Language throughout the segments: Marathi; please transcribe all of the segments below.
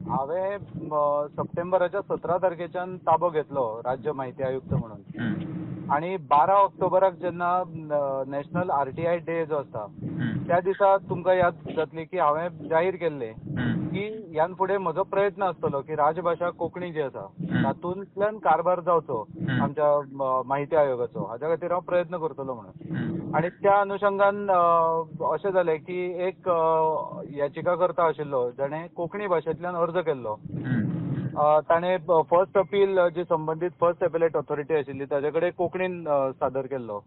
हांवें सप्टेंबराच्या 17 तारखेच्यान ताबो घेतलो राज्य म्हायती आयुक्त म्हणून आणि 12 ऑक्टोबराक जेन्ना नॅशनल RTI डे जो आसता त्या दिसा तुमकां याद जातली की हांवें जाहीर केल्लें की ह्यान फुडें म्हजो प्रयत्न आसतलो की राजभाषा कोंकणी जी आसा तातूंतल्यान कारभार जावचो आमच्या म्हायती आयोगाचो, हाच्या खातीर हांव प्रयत्न करतलो म्हणून. आणि त्या अनुशंगान अशें जालें की एक याचिकाकर्ता आशिल्लो जाणें कोंकणी भाशेंतल्यान अर्ज केल्लो. ताणें फर्स्ट अपील जी संबंदीत फर्स्ट एपेलेट ऑथॉरिटी आशिल्ली ताचे कडेन कोंकणीन सादर केल्लो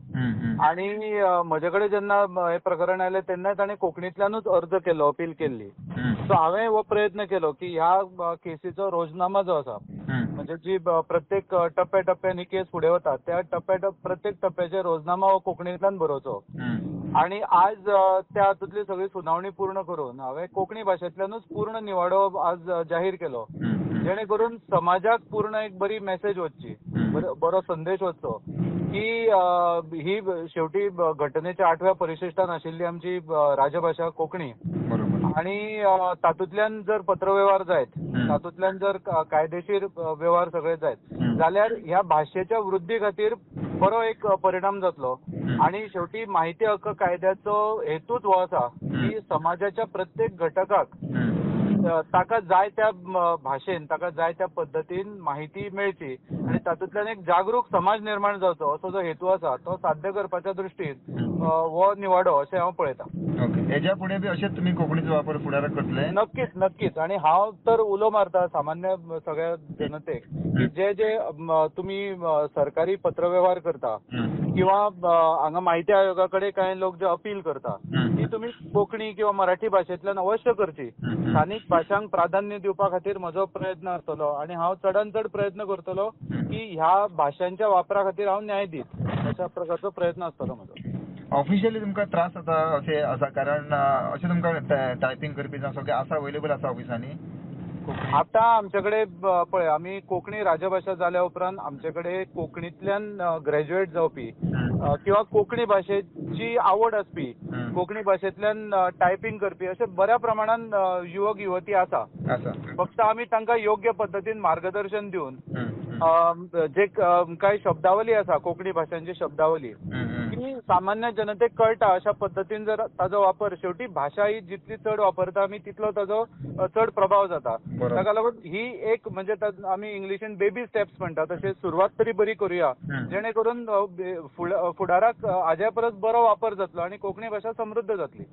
आणि म्हजे कडेन जेन्ना हें प्रकरण आयलें तेन्ना ताणें कोंकणींतल्यानूच अर्ज केल्लो, अपील केल्ली. सो हांवें हो प्रयत्न केलो की ह्या केसीचो रोजनामा जो आसा म्हणजे जी प्रत्येक टप्प्याटप्प्यान ही केस फुडें वता त्या प्रत्येक टप्प्याचेर रोजनामा हो कोंकणींतल्यान बरोवचो. आणि आज त्या हातूंतली सगळी सुनावणी पूर्ण करून हांवें कोंकणी भाशेंतल्यानूच पूर्ण निवाडो आज जाहीर केलो, जेणे करून समाजाक पूर्ण एक बरी मेसेज वचची, बरो संदेश वचचो की ही शेवटी घटनेच्या 8व्या परिशिश्टान आशिल्ली आमची राजभाषा कोंकणी आणि तातूंतल्यान जर पत्रव्यवहार जायत, तातूंतल्यान जर कायदेशीर व्यवहार सगळे जायत जाल्यार ह्या भाशेच्या वृद्धी खातीर बरो एक परिणाम जातलो. आणि शेवटी माहिती हक्क कायद्याचो हेतूच हो आसा की समाजाच्या प्रत्येक घटकाक ताका जाय त्या भाशेन, ताका जाय त्या पद्दतीन माहिती मेळची आणि तातूंतल्यान एक जागरूक समाज निर्माण जावचो असो जो हेतू आसा तो साध्य करपाच्या दृश्टीन हो निवाडो अशें हांव पळयतां. हेच्या फुडें बी अशेंच तुमी कोंकणीचो वापर फुडाराक करतले? नक्कीच नक्कीच. आणि हांव तर उलो मारता सामान्य सगळ्या जनतेक की जे तुमी सरकारी पत्रव्यवहार करता किंवा हांगा म्हायती आयोगा कडेन कांय लोक जे अपील करता ती तुमी कोंकणी किंवा मराठी भाशेंतल्यान अवश्य करची. स्थानीक भाशांक प्राधान्य दिवपा खातीर म्हजो प्रयत्न आसतलो आणि हांव चडांत चड प्रयत्न करतलो की ह्या भाशांच्या वापरा खातीर हांव न्याय दीत अशा प्रकारचो प्रयत्न आसतलो म्हजो. ऑफिशियली तुमकां त्रास जाता अशें आसा कारण अशें तुमकां टायपिंग करपी जावं सगळें आसा अवेलेबल आसा ऑफिसांनी? आतां आमचे कडेन पळय आमी कोंकणी राजभाषा जाल्या उपरांत आमचे कडेन कोंकणींतल्यान ग्रॅज्युएट जावपी किंवा कोंकणी भाशेची आवड आसपी, कोंकणी भाशेंतल्यान टायपिंग करपी अशे बऱ्या प्रमाणान युवक युवती आसा. फक्त आमी तांकां योग्य पद्दतीन मार्गदर्शन दिवन जे कांय शब्दावली आसा कोंकणी भाशांची शब्दावली ती सामान्य जनतेक कळटा अशा पद्दतीन जर ताजो वापर, शेवटी भाशा ही जितली चड वापरता आमी तितलो ताजो चड प्रभाव जाता. ताका लागून ही एक म्हणजे आमी इंग्लिशीन बेबी स्टेप्स म्हणटा तशें सुरवात तरी बरी करुया जेणे करून फुडाराक हाज्या परस बरो वापर जातलो आणि कोंकणी भाशा समृद्ध जातली.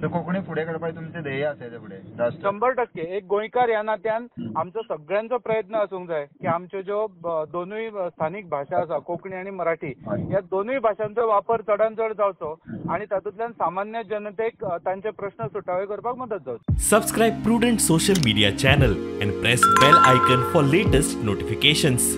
कोंकणी फुडें काडपाचें तुमचें ध्येय आसा हेच्या फुडें? 100%. एक गोंयकार ह्या नात्यान आमचो सगळ्यांचो प्रयत्न आसूंक जाय की आमच्यो ज्यो दोनूय स्थानीक भाशा आसा कोंकणी आणि मराठी ह्या दोनूय भाशांचो वापर चडांत चड जावचो आणि तातूंतल्यान सामान्य जनतेक तांचे प्रश्न सुटावे करपाक मदत जावची. Subscribe Prudent social media channel and press bell icon for latest notifications.